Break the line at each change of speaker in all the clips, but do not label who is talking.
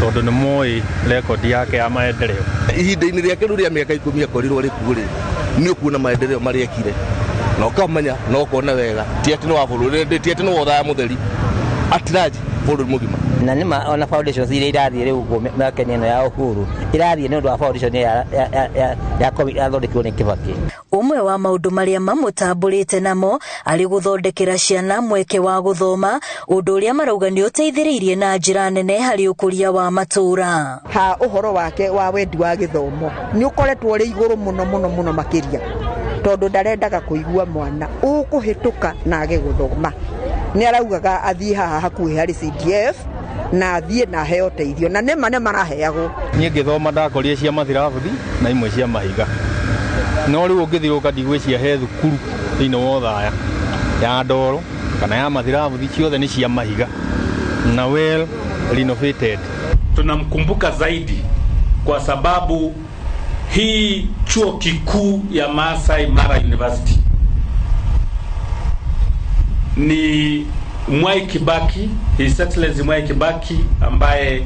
tondu nĩ moĩ rekondi yake ya maendeleo.
Ihinda-inĩ rĩake rĩu rĩa mĩaka 10 akorirwo rĩkuo-rĩ, nĩ ũkuona maendeleo marĩa ekire na ũkamenya na ũkona wega ti atĩ nĩ wa bũrũri, ti atĩ nĩ wa ũthaya mũtheri atiraji bũrũri mũgima.
Na nĩma ona foundations iria irathiĩ rĩu mĩaka-inĩ ĩno ya Uhuru irathiĩ nĩ ũndũ wa foundation ya COVID yathondekirwo nĩ Kibaki.
Umwe wa maũndũ marĩa mamũtambũrĩte namo arĩ gũthondekera ciana mweke wa gũthoma, ũndũ ũrĩa marauga nĩ ũteithĩrĩirie na njĩra nene harĩ ũkũria wa matũũra.
Ha ũhoro wake wa wendi wa gĩthomo nĩ ũkoretwo ũrĩ igũrũ mũno makĩria, tondũ ndarendaga kũigua mwana ũkũhĩtũka na age gũthoma. Nĩ araugaga athiĩ haha hakuhĩ harĩ CDF na athiĩ na heo teithio, na nĩ maraheagwo.
Niĩ ngĩthoma ndakorire cia mathirabuthi na imwe cia mahiga, no rĩu ũngĩthiũka ndigwĩcia he thukuru thĩinĩ wa Othaya ya ndoro kana ya mathirabuthi, ciothe ni cia mahiga na well renovated.
Tunamkumbuka zaidi kwa sababu hii chuo kikuu ya Masai Mara University ni Mwai Kibaki, His Excellency Mwai Kibaki ambaye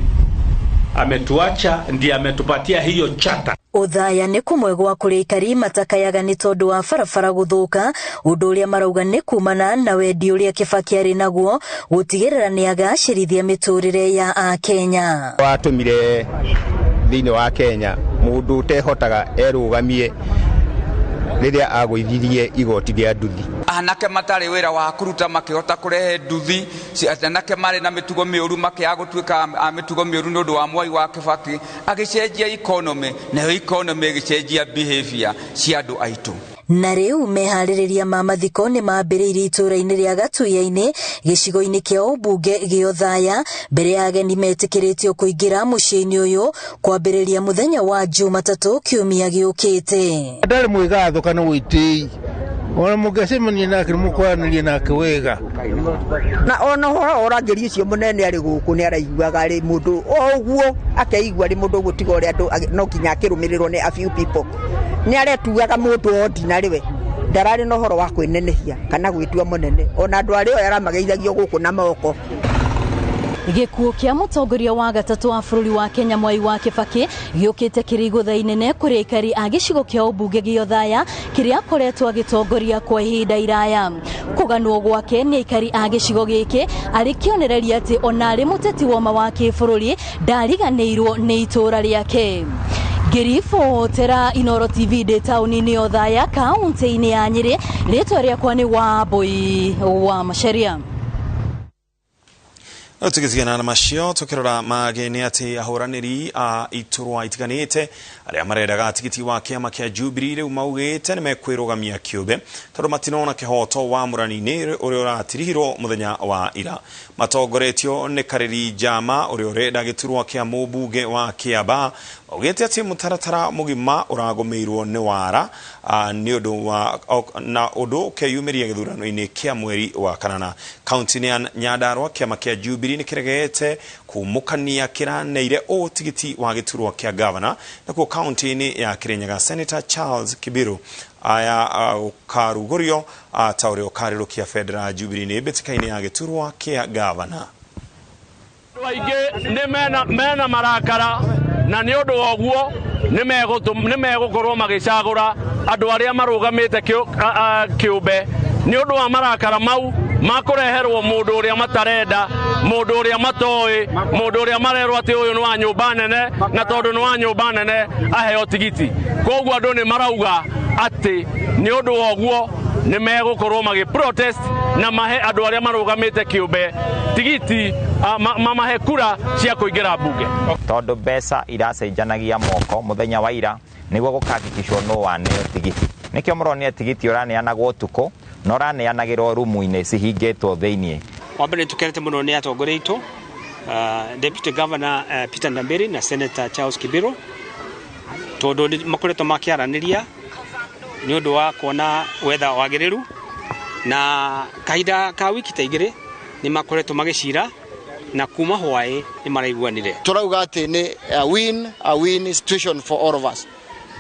ametuacha, ndiye ametupatia hiyo chata.
Othaya nĩ kũmwe gwa kũrĩa aikari matakayaga nĩ tondũ wa barabara gũthũka, ũndũ ũrĩa marauga nĩ kumana na wendi ũrĩa Kibaki arĩ naguo gũtigĩrĩra nĩ agacĩrithia mĩtũrĩre ya Akenya.
Watũmire thĩinĩ wa Kenya mũndũ ũtehotaga erũgamie rĩrĩa agũithirie igoti rĩa nduthi.
Anake matarĩ wĩra wa kũruta makĩhota kũrehe nduthi, anake marĩ na mĩtugo mĩũru makĩaga gũtuĩka mĩtugo mĩũru nĩ ũndũ wa Mwai wa Kibaki, agĩcenjia economy, nayo economy ĩgĩcenjia behavior cia andũ aitũ.
Na rĩu meharĩrĩria ma mathiko nĩ mambĩrĩirie itũũra-inĩ rĩa Gatuya-inĩ gĩcigo-inĩ kĩa ũmbunge gĩa Othaya, mbere ya ageni metĩkĩrĩtio kũingĩra mũciĩ-inĩ ũyũ kwambĩrĩria mũthenya wa Jumatatũ kiumia gĩũkĩte.
Ndarĩ mwĩgatho kana wĩtĩi, ona mũngĩcemania nake mũkwaranĩria nake wega,
na ona ũhoro ũrangĩri ũcio mũnene arĩ gũkũ nĩ araiguaga arĩ mũndũ o ũguo, akeigua arĩ mũndũ gũtiga ũrĩa andũ no nginya akĩrũmĩrĩrwo nĩ a few people. Nĩ aretuaga mũndũ ordinary we, ndararĩ na ũhoro wa kwĩnenehia kana gwĩtua mũnene, ona andũ arĩa aramageithagio gũkũ na moko.
Gĩkuũ kĩa mũtongoria wa gatatũ wa bũrũri wa Kenya Mwai wa Kibaki gĩũkĩte kĩrĩ igũtha inene kũrĩ aikari a gĩcigo kĩa ũmbunge gĩa Othaya kĩrĩa akoretwo agĩtongoria kwa ihinda iraya. Kũganwo gwake nĩ aikari a gĩcigo gĩkĩ arĩ kĩonereria atĩ ona arĩ mũteti wa wa kĩbũrũri ndariganĩirwo nĩ itũũra rĩake. Ngĩribotera Inooro TV ndĩ taũni-inĩ Othaya kaũntĩ-inĩ ya Nyĩrĩ, rĩtwa rĩakwa nĩ Wambui wa Macharia.
Tũgĩtigana na macio tũkĩrora mageni atĩ ahũranĩri a iturwa itiganĩte arĩa marendaga tigiti wa kĩama kĩa Jubilee rĩu maugĩte nĩ mekwĩrũgamia kĩũmbe tondũ matinona kĩhoto wa mũrani-inĩ ũrĩa ũratirihirwo mũthenya wa ira. Matongoretio nĩ Karĩri Njama ũrĩa ũrenda gĩturwa kĩa mũmbunge wa Kĩamba, augĩte atĩ mũtaratara mũgima ũragũmĩirwo nĩ wara nĩ ũndũ wa na ũndũ ũkeyumĩria gĩthurano-inĩ kĩa mweri wa kanana. Kaunti-inĩ ya Nyandarua kĩama kĩa Jubilee nĩ kĩregete kumũkania kĩraneire ũtigiti wa gĩturwa kĩa gavana, nakuo kaunti-inĩ ya Kirinyaga Senator Charles Kibiru aya karugũrio ta ũrĩa ũkarĩrũkia Federal Jubilee nĩ mbĩtĩka-inĩ ya gĩturwa kĩa gavana.
Aingĩ nĩ mena marakara na nĩ ũndũ wa ũguo nĩ megũkorwo magĩcagũra andũ arĩa marũgamĩte kĩũmbe nĩ ũndũ wa marakara mau makũreherwo mũndũ ũrĩa matarenda, mũndũ ũrĩa matoĩ, mũndũ ũrĩa marerwo atĩ ũyũ nĩ wa nyũmba nene, na tondũ nĩ wa nyũmba nene aheo tigiti. Koguo andũ nĩ marauga atĩ nĩ ũndũ wa ũguo nĩ megũkorwo magĩ-protest na mahe andũ arĩa marũgamĩte kĩũmbe tigiti, mamahe kura cia kũingĩra mbunge.
Tondũ mbeca iracenjanagia moko mũthenya wa ira nĩguo gũkahakikishwo no waneo tigiti. Nĩkĩo mũronia tigiti ũraneanagwo ũtukũ na ũraneanagĩrwo rumu-inĩ cihingĩtwo thĩiniĩ.
Wa mbere tũkenete mũno nĩ atongoria aitũ, Deputy Governor Peter Ndambĩri na Senator Charles Kibiru, tondũ makoretwo makĩaranĩria nĩ ũndũ wa kuona wetha wagĩrĩru, na kahinda ka wiki ta igĩrĩ nĩ makoretwo magĩcira na kuma hwaĩ nĩ maraiguanire.
Tũrauga atĩ nĩ a win situation for all of us.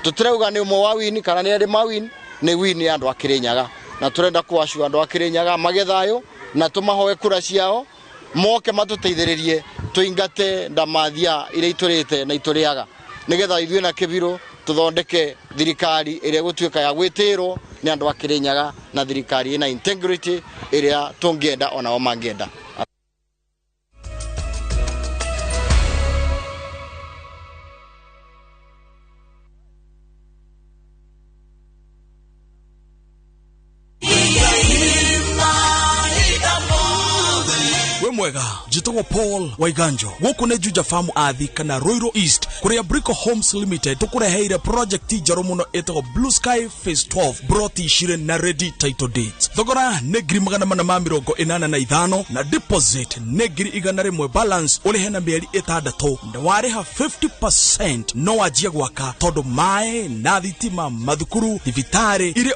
Tũtirauga nĩ ũmwe wa win kana nĩ erĩ ma win, nĩ win ya andũ a Kirinyaga, na tũrenda kuacu andũ a Kirinyaga magethayũ na tũmahoe kura ciao moke matũteithĩrĩrie tuingate ndamathia ire iturite na ituriaga nigetha ithuĩ na Kĩbirũ tuthondeke thirikari ĩrĩa gũtuĩka ya gwĩtĩrwo nĩ andũ a Kĩrĩnyaga na thirikari ĩna integrity ĩrĩa tũngĩenda onao mangĩenda.
Mwega jitagwo Paul Waiganjo guku ne Juja Farm athi kana Royal East kuria Brico Homes Limited tukureheire project njeru muno etagwo Blue Sky Phase 12 broti shire na ready title date thogora ne ngiri 485 na deposit ne ngiri 100 balance urihe na mieri 6 na wariha 50% no wajia gwaka tondu mae na thitima mathukuru thibitari